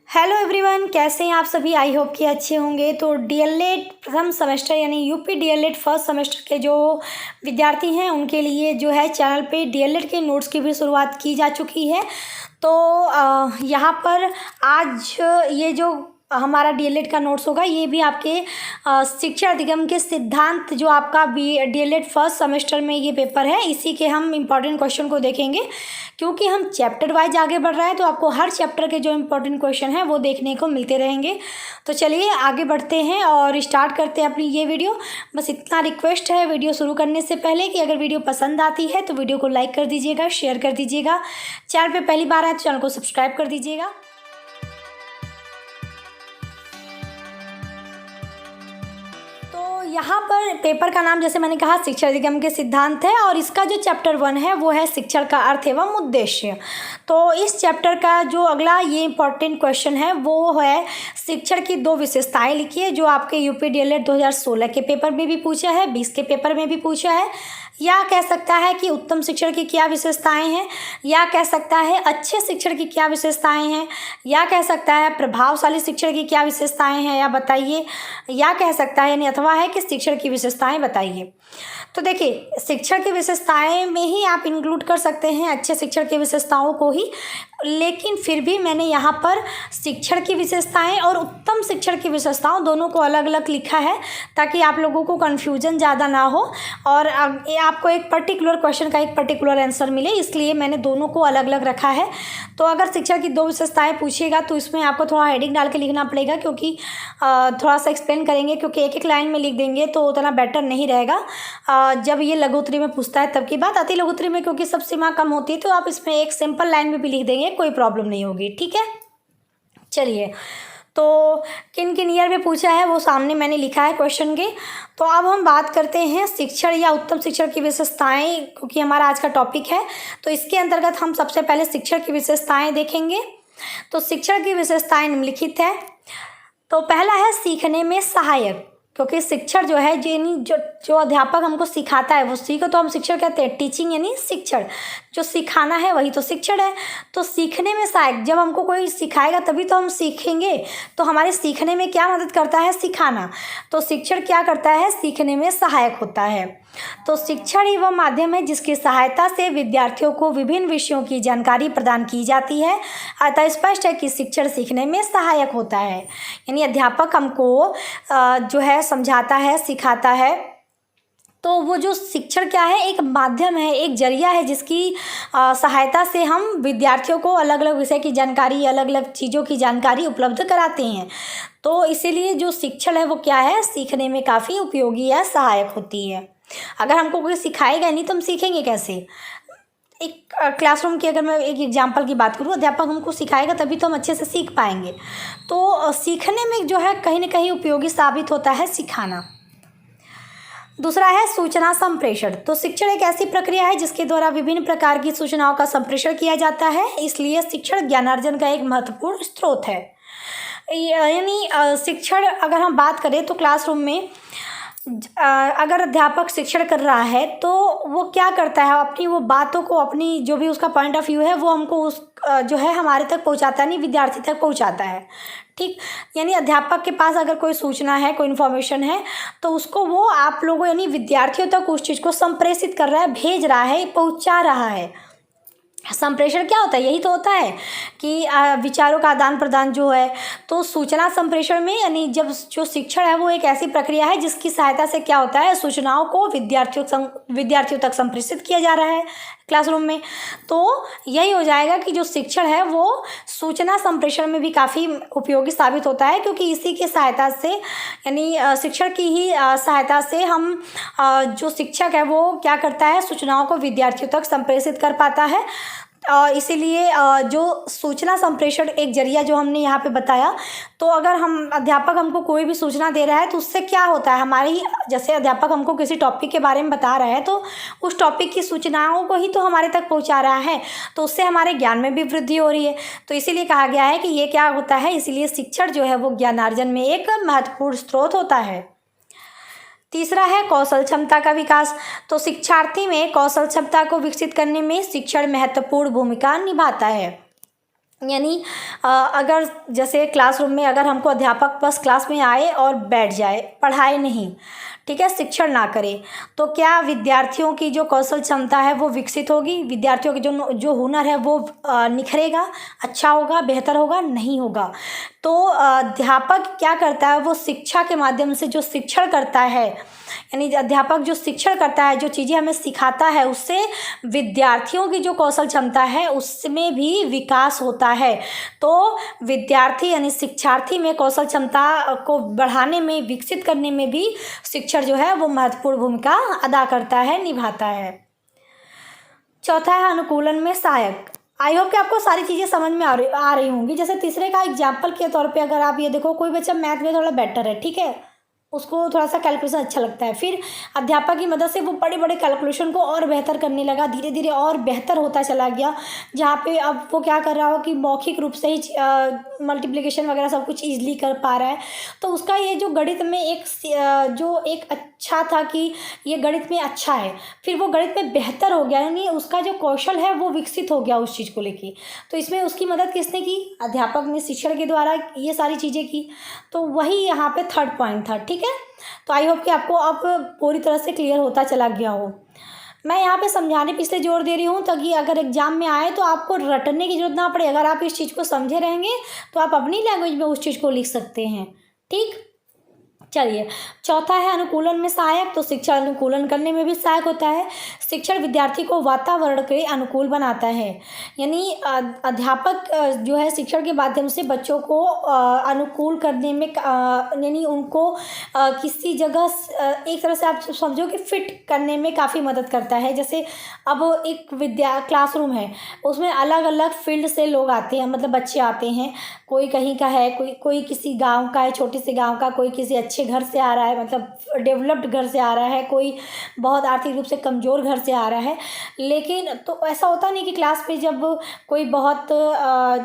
Hello everyone, कैसे हैं आप सभी। आई होप कि अच्छे होंगे। तो डीएलएड प्रथम सेमेस्टर यानी यूपी डीएलएड फर्स्ट सेमेस्टर के जो विद्यार्थी हैं उनके लिए जो है चैनल पे डीएलएड के नोट्स की भी शुरुआत की जा चुकी है। तो यहाँ पर आज ये जो हमारा डीएलएड का नोट्स होगा ये भी आपके शिक्षा अधिगम के सिद्धांत जो आपका डीएलएड फर्स्ट सेमेस्टर में ये पेपर है, इसी के हम इम्पॉर्टेंट क्वेश्चन को देखेंगे। क्योंकि हम चैप्टर वाइज आगे बढ़ रहे हैं तो आपको हर चैप्टर के जो इम्पोर्टेंट क्वेश्चन हैं वो देखने को मिलते रहेंगे। तो चलिए आगे बढ़ते हैं और स्टार्ट करते हैं अपनी ये वीडियो। बस इतना रिक्वेस्ट है वीडियो शुरू करने से पहले कि अगर वीडियो पसंद आती है तो वीडियो को लाइक कर दीजिएगा, शेयर कर दीजिएगा। चैनल पे पहली बार आए तो चैनल को सब्सक्राइब कर दीजिएगा। यहाँ पर पेपर का नाम जैसे मैंने कहा शिक्षा अधिगम के सिद्धांत है और इसका जो चैप्टर 1 है वो है शिक्षण का अर्थ एवं उद्देश्य। तो इस चैप्टर का जो अगला ये इम्पॉर्टेंट क्वेश्चन है वो है शिक्षण की दो विशेषताएं लिखिए, जो आपके यूपी डीएलएड 2016 के पेपर में भी पूछा है, 20 के पेपर में भी पूछा है। या कह सकता है कि उत्तम शिक्षण की क्या विशेषताएं हैं, या कह सकता है अच्छे शिक्षण की क्या विशेषताएं हैं, या कह सकता है प्रभावशाली शिक्षण की क्या विशेषताएं हैं या बताइए, या कह सकता है यानी अथवा है कि शिक्षण की विशेषताएं बताइए। तो देखिए शिक्षण की विशेषताएं में ही आप इंक्लूड कर सकते हैं अच्छे शिक्षण की विशेषताओं को ही, लेकिन फिर भी मैंने यहाँ पर शिक्षण की विशेषताएं और उत्तम शिक्षण की विशेषताओं दोनों को अलग अलग लिखा है ताकि आप लोगों को कन्फ्यूजन ज़्यादा ना हो और आपको एक पर्टिकुलर क्वेश्चन का एक पर्टिकुलर आंसर मिले, इसलिए मैंने दोनों को अलग अलग रखा है। तो अगर शिक्षण की दो विशेषताएं पूछिएगा तो इसमें आपको थोड़ा हेडिंग डाल के लिखना पड़ेगा, क्योंकि थोड़ा सा एक्सप्लेन करेंगे, क्योंकि एक एक लाइन में लिख देंगे तो उतना बेटर नहीं रहेगा। जब ये लघु उत्तरी में पूछता है तब की बात, अति लघु उत्तरी में क्योंकि सब सीमा कम होती है तो आप इसमें एक सिंपल लाइन में भी लिख देंगे, कोई प्रॉब्लम नहीं होगी। ठीक है, चलिए तो किन किन ईयर में पूछा है वो सामने मैंने लिखा है क्वेश्चन के। तो अब हम बात करते हैं शिक्षण या उत्तम शिक्षण की विशेषताएं, क्योंकि हमारा आज का टॉपिक है। तो इसके अंतर्गत हम सबसे पहले शिक्षण की विशेषताएं देखेंगे। तो शिक्षण की विशेषताएं निम्नलिखित है। तो पहला है सीखने में सहायक, क्योंकि शिक्षण जो है जो अध्यापक हमको सिखाता है वो सीखो तो हम शिक्षण कहते हैं। टीचिंग यानी शिक्षण, जो सिखाना है वही तो शिक्षण है। तो सीखने में सहायक, जब हमको कोई सिखाएगा तभी तो हम सीखेंगे, तो हमारे सीखने में क्या मदद करता है? सिखाना। तो शिक्षण क्या करता है? सीखने में सहायक होता है। तो शिक्षण ही वह माध्यम है जिसकी सहायता से विद्यार्थियों को विभिन्न विषयों की जानकारी प्रदान की जाती है। अतः स्पष्ट है कि शिक्षण सीखने में सहायक होता है, यानी अध्यापक हमको जो है समझाता है, सिखाता है। तो वो जो शिक्षण क्या है? एक माध्यम है, एक जरिया है जिसकी सहायता से हम विद्यार्थियों को अलग अलग विषय की जानकारी, अलग अलग चीज़ों की जानकारी उपलब्ध कराते हैं। तो इसीलिए जो शिक्षण है वो क्या है? सीखने में काफ़ी उपयोगी या सहायक होती है। अगर हमको कोई सिखाएगा नहीं तो हम सीखेंगे कैसे? एक क्लासरूम की अगर मैं एक एग्जांपल की बात करूँ, अध्यापक हमको सिखाएगा तभी तो हम अच्छे से सीख पाएंगे। तो सीखने में जो है कहीं ना कहीं उपयोगी साबित होता है सिखाना। दूसरा है सूचना संप्रेषण। तो शिक्षण एक ऐसी प्रक्रिया है जिसके द्वारा विभिन्न प्रकार की सूचनाओं का संप्रेषण किया जाता है, इसलिए शिक्षण ज्ञानार्जन का एक महत्वपूर्ण स्रोत है। यानी शिक्षण अगर हम बात करें तो क्लासरूम में अगर अध्यापक शिक्षण कर रहा है तो वो क्या करता है? अपनी वो बातों को, अपनी जो भी उसका पॉइंट ऑफ व्यू है वो हमको उस जो है हमारे तक पहुंचाता है, नहीं विद्यार्थी तक पहुंचाता है। ठीक, यानी अध्यापक के पास अगर कोई सूचना है, कोई इन्फॉर्मेशन है तो उसको वो आप लोगों यानी विद्यार्थियों तक उस चीज़ को संप्रेषित कर रहा है, भेज रहा है, पहुंचा रहा है। संप्रेषण क्या होता है? यही तो होता है कि विचारों का आदान प्रदान जो है। तो सूचना संप्रेषण में यानी जब जो शिक्षण है वो एक ऐसी प्रक्रिया है जिसकी सहायता से क्या होता है? सूचनाओं को विद्यार्थियों तक संप्रेषित किया जा रहा है क्लासरूम में। तो यही हो जाएगा कि जो शिक्षण है वो सूचना संप्रेषण में भी काफ़ी उपयोगी साबित होता है, क्योंकि इसी की सहायता से यानी शिक्षण की ही सहायता से हम जो शिक्षक है वो क्या करता है? सूचनाओं को विद्यार्थियों तक संप्रेषित कर पाता है। इसीलिए जो सूचना संप्रेषण एक जरिया जो हमने यहाँ पे बताया, तो अगर हम अध्यापक हमको कोई भी सूचना दे रहा है तो उससे क्या होता है? हमारी जैसे अध्यापक हमको किसी टॉपिक के बारे में बता रहा है तो उस टॉपिक की सूचनाओं को ही तो हमारे तक पहुँचा रहा है, तो उससे हमारे ज्ञान में भी वृद्धि हो रही है। तो इसीलिए कहा गया है कि ये क्या होता है? इसीलिए शिक्षण जो है वो ज्ञानार्जन में एक महत्वपूर्ण स्रोत होता है। तीसरा है कौशल क्षमता का विकास। तो शिक्षार्थी में कौशल क्षमता को विकसित करने में शिक्षण महत्वपूर्ण भूमिका निभाता है। यानी अगर जैसे क्लासरूम में अगर हमको अध्यापक बस क्लास में आए और बैठ जाए, पढ़ाए नहीं, ठीक है, शिक्षण ना करे, तो क्या विद्यार्थियों की जो कौशल क्षमता है वो विकसित होगी? विद्यार्थियों के जो हुनर है वो निखरेगा, अच्छा होगा, बेहतर होगा? नहीं होगा। तो अध्यापक क्या करता है, वो शिक्षा के माध्यम से जो शिक्षण करता है, यानी अध्यापक जो शिक्षण करता है, जो चीज़ें हमें सिखाता है, उससे विद्यार्थियों की जो कौशल क्षमता है उसमें भी विकास होता है। तो विद्यार्थी यानी शिक्षार्थी में कौशल क्षमता को बढ़ाने में, विकसित करने में भी शिक्षण जो है वो महत्वपूर्ण भूमिका अदा करता है, निभाता है। चौथा है अनुकूलन में सहायक। आई होप कि आपको सारी चीज़ें समझ में आ रही होंगी। जैसे तीसरे का एग्जाम्पल के तौर पे अगर आप ये देखो, कोई बच्चा मैथ में थोड़ा बेटर है, ठीक है, उसको थोड़ा सा कैलकुलेशन अच्छा लगता है, फिर अध्यापक की मदद से वो बड़े बड़े कैलकुलेशन को और बेहतर करने लगा, धीरे धीरे और बेहतर होता चला गया, जहाँ पे अब वो क्या कर रहा हो कि मौखिक रूप से ही मल्टीप्लिकेशन वगैरह सब कुछ ईजिली कर पा रहा है। तो उसका ये जो गणित में जो एक अच्छा था कि ये गणित में अच्छा है, फिर वो गणित में बेहतर हो गया, यानी उसका जो कौशल है वो विकसित हो गया उस चीज़ को लेके। तो इसमें उसकी मदद किसने की? अध्यापक ने शिक्षण के द्वारा ये सारी चीज़ें की। तो वही यहाँ पे थर्ड पॉइंट था, ठीक है। तो आई होप कि आपको अब पूरी तरह से क्लियर होता चला गया हो। मैं यहाँ पे समझाने पे इसलिए जोर दे रही हूँ ताकि अगर एग्जाम में आए तो आपको रटने की जरूरत ना पड़े। अगर आप इस चीज़ को समझे रहेंगे तो आप अपनी लैंग्वेज में उस चीज़ को लिख सकते हैं, ठीक। चलिए, चौथा है अनुकूलन में सहायक। तो शिक्षण अनुकूलन करने में भी सहायक होता है। शिक्षण विद्यार्थी को वातावरण के अनुकूल बनाता है, यानी अध्यापक जो है शिक्षण के माध्यम से बच्चों को अनुकूल करने में, यानी उनको किसी जगह एक तरह से आप समझो कि फिट करने में काफ़ी मदद करता है। जैसे अब एक क्लासरूम है, उसमें अलग अलग फील्ड से लोग आते हैं, मतलब बच्चे आते हैं, कोई कहीं का है, कोई किसी गांव का है, छोटे से गांव का, कोई किसी अच्छे घर से आ रहा है, मतलब डेवलप्ड घर से आ रहा है, कोई बहुत आर्थिक रूप से कमज़ोर घर से आ रहा है। लेकिन तो ऐसा होता नहीं कि क्लास में जब कोई बहुत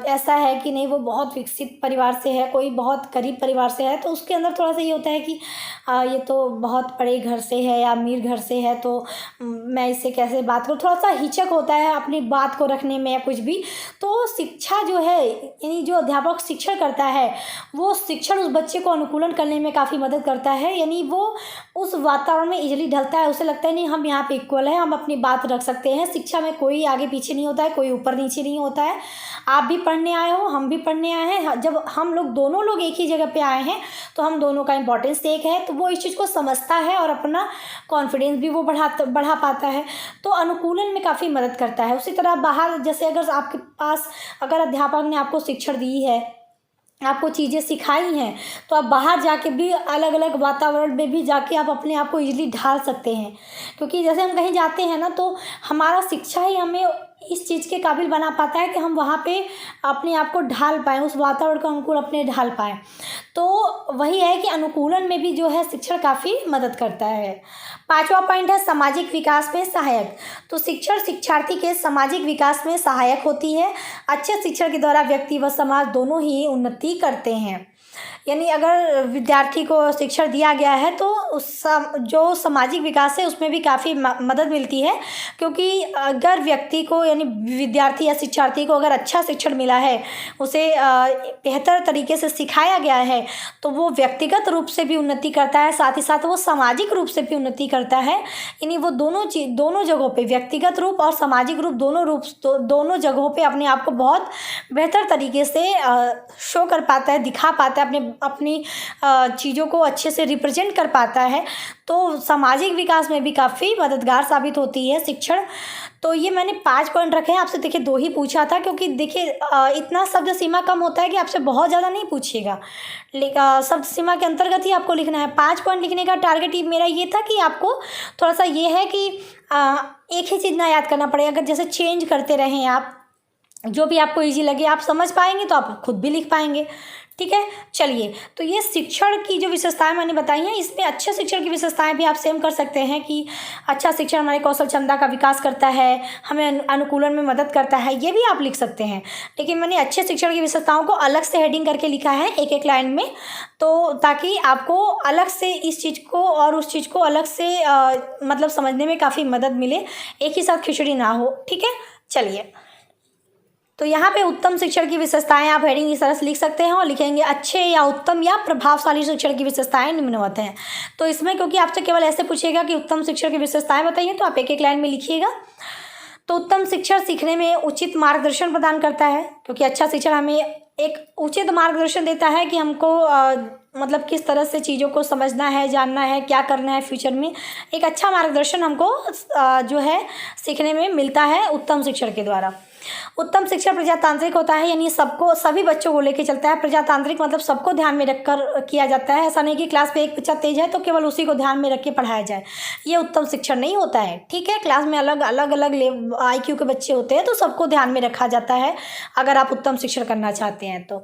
ऐसा है कि नहीं वो बहुत विकसित परिवार से है, कोई बहुत गरीब परिवार से है, तो उसके अंदर थोड़ा सा ये होता है कि ये तो बहुत बड़े घर से है या अमीर घर से है, तो मैं इससे कैसे बात करूँ, थोड़ा सा हिचक होता है अपनी बात को रखने में या कुछ भी। तो शिक्षा जो है, यानी जो अध्यापक शिक्षण करता है, वो शिक्षण उस बच्चे को अनुकूलन करने में काफ़ी मदद करता है, यानी वो उस वातावरण में इजीली ढलता है। उसे लगता है नहीं, हम यहाँ पे इक्वल है, हम अपनी बात रख सकते हैं। शिक्षा में कोई आगे पीछे नहीं होता है, कोई ऊपर नीचे नहीं होता है। आप भी पढ़ने आए हो, हम भी पढ़ने आए हैं, जब हम लोग दोनों लोग एक ही जगह पे आए हैं तो हम दोनों का इंपॉर्टेंस एक है, तो वो इस चीज़ को समझता है और अपना कॉन्फिडेंस भी वो बढ़ा पाता है। तो अनुकूलन में काफ़ी मदद करता है। उसी तरह बाहर, जैसे अगर आपके पास, अगर अध्यापक ने आपको शिक्षण दी है, आपको चीज़ें सिखाई हैं, तो आप बाहर जाके भी अलग अलग वातावरण में भी जाके आप अपने आप को इजीली ढाल सकते हैं। क्योंकि जैसे हम कहीं जाते हैं ना, तो हमारा शिक्षा ही हमें इस चीज़ के काबिल बना पाता है कि हम वहाँ पे अपने आप को ढाल पाएँ, उस वातावरण को अनुकूल अपने ढाल पाएँ। तो वही है कि अनुकूलन में भी जो है शिक्षण काफ़ी मदद करता है। पांचवा पॉइंट है सामाजिक विकास में सहायक। तो शिक्षण शिक्षार्थी के सामाजिक विकास में सहायक होती है। अच्छे शिक्षण के द्वारा व्यक्ति व समाज दोनों ही उन्नति करते हैं। यानी अगर विद्यार्थी को शिक्षण दिया गया है तो जो सामाजिक विकास है उसमें भी काफ़ी मदद मिलती है। क्योंकि अगर व्यक्ति को, यानी विद्यार्थी या शिक्षार्थी को अगर अच्छा शिक्षण मिला है, उसे बेहतर तरीके से सिखाया गया है, तो वो व्यक्तिगत रूप से भी उन्नति करता है, साथ ही साथ वो सामाजिक रूप से भी उन्नति करता है। यानी वो दोनों जगहों पे, व्यक्तिगत रूप और सामाजिक रूप, दोनों जगहों पे अपने आप को बहुत बेहतर तरीके से शो कर पाता है, दिखा पाता है, अपनी चीज़ों को अच्छे से रिप्रेजेंट कर पाता है। तो सामाजिक विकास में भी काफ़ी मददगार साबित होती है शिक्षण। तो ये मैंने 5 पॉइंट रखे हैं। आपसे देखिए 2 ही पूछा था, क्योंकि देखिए इतना शब्द सीमा कम होता है कि आपसे बहुत ज़्यादा नहीं पूछिएगा, लेकिन शब्द सीमा के अंतर्गत ही आपको लिखना है। 5 पॉइंट लिखने का टारगेट मेरा ये था कि आपको थोड़ा सा ये है कि एक ही चीज़ ना याद करना पड़े। अगर जैसे चेंज करते रहें आप, जो भी आपको ईजी लगे आप समझ पाएंगे तो आप खुद भी लिख पाएंगे, ठीक है। चलिए, तो ये शिक्षण की जो विशेषताएं मैंने बताई हैं, इसमें अच्छे शिक्षण की विशेषताएं भी आप सेम कर सकते हैं कि अच्छा शिक्षण हमारे कौशल क्षमता का विकास करता है, हमें अनुकूलन में मदद करता है, ये भी आप लिख सकते हैं। लेकिन मैंने अच्छे शिक्षण की विशेषताओं को अलग से हेडिंग करके लिखा है एक एक लाइन में, तो ताकि आपको अलग से इस चीज़ को और उस चीज़ को अलग से मतलब समझने में काफ़ी मदद मिले, एक ही साथ खिचड़ी ना हो, ठीक है। चलिए, तो यहाँ पे उत्तम शिक्षण की विशेषताएं आप हेडिंग इस तरह से लिख सकते हैं और लिखेंगे अच्छे या उत्तम या प्रभावशाली शिक्षण की विशेषताएं निम्नवत हैं। तो इसमें क्योंकि आपसे केवल ऐसे पूछेगा कि उत्तम शिक्षण की विशेषताएं बताइए, तो आप एक एक लाइन में लिखिएगा। तो उत्तम शिक्षण सीखने में उचित मार्गदर्शन प्रदान करता है, क्योंकि अच्छा शिक्षण हमें एक उचित मार्गदर्शन देता है कि हमको मतलब किस तरह से चीज़ों को समझना है, जानना है, क्या करना है फ्यूचर में। एक अच्छा मार्गदर्शन हमको जो है सीखने में मिलता है उत्तम शिक्षण के द्वारा। उत्तम शिक्षण प्रजातांत्रिक होता है, यानी सबको सभी बच्चों को लेके चलता है। प्रजातांत्रिक मतलब सबको ध्यान में रखकर किया जाता है। ऐसा नहीं कि क्लास में एक बच्चा तेज है तो केवल उसी को ध्यान में रख के पढ़ाया जाए, ये उत्तम शिक्षण नहीं होता है। ठीक है, क्लास में अलग अलग IQ के बच्चे होते हैं तो सबको ध्यान में रखा जाता है अगर आप उत्तम शिक्षण करना चाहते हैं तो।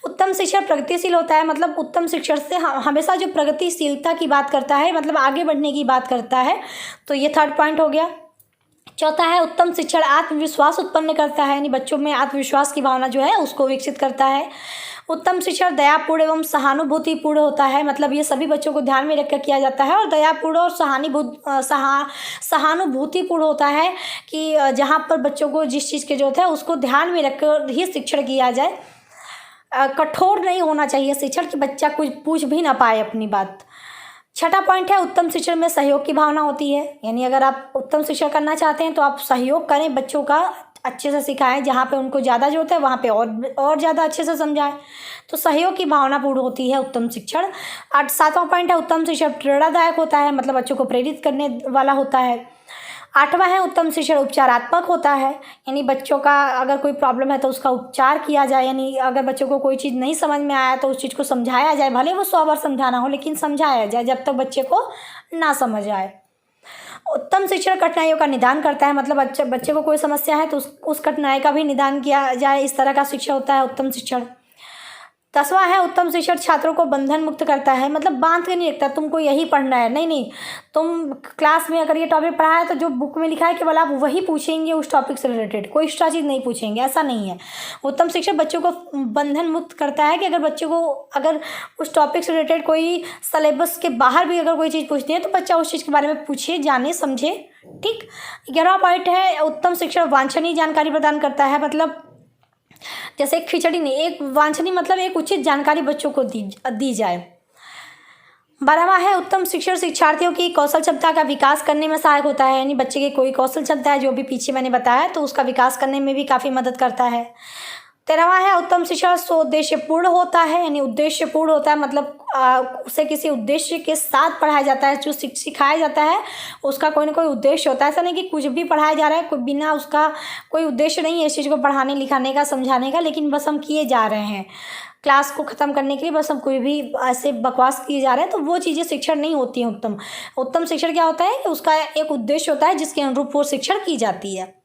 उत्तम शिक्षण प्रगतिशील होता है, मतलब उत्तम शिक्षण से हमेशा जो प्रगतिशीलता की बात करता है, मतलब आगे बढ़ने की बात करता है। तो ये थर्ड पॉइंट हो गया। चौथा है उत्तम शिक्षण आत्मविश्वास उत्पन्न करता है, यानी बच्चों में आत्मविश्वास की भावना जो है उसको विकसित करता है। उत्तम शिक्षण दयापूर्ण एवं सहानुभूतिपूर्ण होता है, मतलब ये सभी बच्चों को ध्यान में रखकर किया जाता है। और दयापूर्ण और सहानुभूतिपूर्ण होता है कि जहाँ पर बच्चों को जिस चीज़ की जरूरत है उसको ध्यान में रखकर ही शिक्षण किया जाए। कठोर नहीं होना चाहिए शिक्षण कि बच्चा कुछ पूछ भी ना पाए अपनी बात। छठा पॉइंट है उत्तम शिक्षण में सहयोग की भावना होती है, यानी अगर आप उत्तम शिक्षण करना चाहते हैं तो आप सहयोग करें, बच्चों का अच्छे से सिखाएं, जहाँ पे उनको ज़्यादा जरूरत है वहाँ पे और ज़्यादा अच्छे से समझाएं। तो सहयोग की भावना पूर्ण होती है उत्तम शिक्षण। सातवां पॉइंट है उत्तम शिक्षण प्रेरणादायक होता है, मतलब बच्चों को प्रेरित करने वाला होता है। आठवां है उत्तम शिक्षण उपचारात्मक होता है, यानी बच्चों का अगर कोई प्रॉब्लम है तो उसका उपचार किया जाए, यानी अगर बच्चों को कोई चीज़ नहीं समझ में आया तो उस चीज़ को समझाया जाए, भले वो 100 बार समझाना हो लेकिन समझाया जाए जब तक बच्चे को ना समझ आए। उत्तम शिक्षण कठिनाइयों का निदान करता है, मतलब बच्चे को कोई समस्या है तो उस कठिनाई का भी निदान किया जाए, इस तरह का शिक्षण होता है उत्तम शिक्षण। 10वां है उत्तम शिक्षण छात्रों को बंधन मुक्त करता है, मतलब बांध के नहीं रखता तुमको यही पढ़ना है, नहीं, तुम क्लास में अगर ये टॉपिक पढ़ा है तो जो बुक में लिखा है केवल आप वही पूछेंगे उस टॉपिक से रिलेटेड, कोई एक्स्ट्रा चीज़ नहीं पूछेंगे, ऐसा नहीं है। उत्तम शिक्षण बच्चों को बंधन मुक्त करता है कि अगर बच्चों को अगर उस टॉपिक से रिलेटेड कोई सिलेबस के बाहर भी अगर कोई चीज़ पूछनी है तो बच्चा उस चीज़ के बारे में पूछे, जाने, समझे। ठीक। 11वां पॉइंट है उत्तम शिक्षण वांछनीय जानकारी प्रदान करता है, मतलब जैसे खिचड़ी नहीं, एक वांछनीय मतलब एक उचित जानकारी बच्चों को दी जाए। 12वां है उत्तम शिक्षण शिक्षार्थियों की कौशल क्षमता का विकास करने में सहायक होता है, यानी बच्चे की कोई कौशल क्षमता है जो भी पीछे मैंने बताया तो उसका विकास करने में भी काफ़ी मदद करता है। 13वां है उत्तम शिक्षण उद्देश्यपूर्ण होता है, यानी उद्देश्यपूर्ण होता है, मतलब उसे किसी उद्देश्य के साथ पढ़ाया जाता है। जो सिखाया जाता है उसका कोई ना कोई उद्देश्य होता है, ऐसा नहीं कि कुछ भी पढ़ाया जा रहा है, कोई बिना उसका कोई उद्देश्य नहीं है इस चीज़ को पढ़ाने लिखाने का, समझाने का, लेकिन बस हम किए जा रहे हैं क्लास को ख़त्म करने के लिए, बस हम कोई भी ऐसे बकवास किए जा रहे हैं, तो वो चीज़ें शिक्षण नहीं होती हैं। उत्तम शिक्षण क्या होता है कि उसका एक उद्देश्य होता है जिसके अनुरूप वो शिक्षण की जाती है।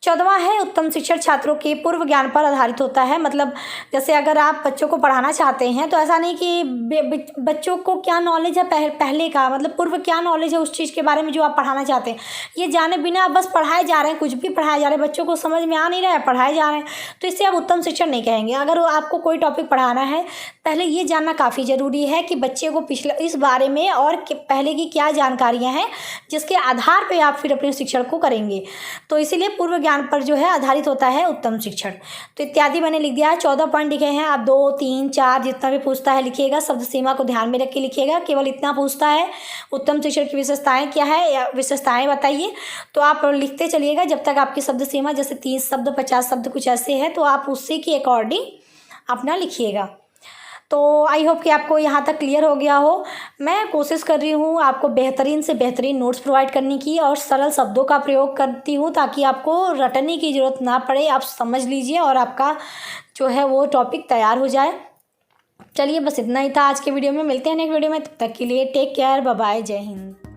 14वां है उत्तम शिक्षण छात्रों के पूर्व ज्ञान पर आधारित होता है, मतलब जैसे अगर आप बच्चों को पढ़ाना चाहते हैं तो ऐसा नहीं कि बच्चों को क्या नॉलेज है पहले का, मतलब पूर्व क्या नॉलेज है उस चीज़ के बारे में जो आप पढ़ाना चाहते हैं, ये जाने बिना आप बस पढ़ाए जा रहे हैं, कुछ भी पढ़ाए जा रहे हैं, बच्चों को समझ में आ नहीं रहा है, पढ़ाए जा रहे हैं, तो इससे आप उत्तम शिक्षण नहीं कहेंगे। अगर आपको कोई टॉपिक पढ़ाना है पहले ये जानना काफ़ी ज़रूरी है कि बच्चे को पिछले इस बारे में और पहले की क्या जानकारियाँ हैं जिसके आधार पर आप फिर अपने शिक्षण को करेंगे, तो इसीलिए पूर्व ज्ञान पर जो है आधारित होता है उत्तम शिक्षण। तो इत्यादि मैंने लिख दिया है, 14 पॉइंट लिखे हैं, आप 2, 3, 4 जितना भी पूछता है लिखिएगा, शब्द सीमा को ध्यान में रख के लिखिएगा। केवल इतना पूछता है उत्तम शिक्षण की विशेषताएं क्या है या विशेषताएं बताइए, तो आप लिखते चलिएगा जब तक आपकी शब्द सीमा जैसे 30 शब्द 50 शब्द कुछ ऐसे है तो आप उसी के अकॉर्डिंग अपना लिखिएगा। तो आई होप कि आपको यहाँ तक क्लियर हो गया हो। मैं कोशिश कर रही हूँ आपको बेहतरीन से बेहतरीन नोट्स प्रोवाइड करने की और सरल शब्दों का प्रयोग करती हूँ ताकि आपको रटने की ज़रूरत ना पड़े, आप समझ लीजिए और आपका जो है वो टॉपिक तैयार हो जाए। चलिए बस इतना ही था आज के वीडियो में, मिलते हैं नेक्स्ट वीडियो में, तब तक के लिए टेक केयर, बाय बाय, जय हिंद।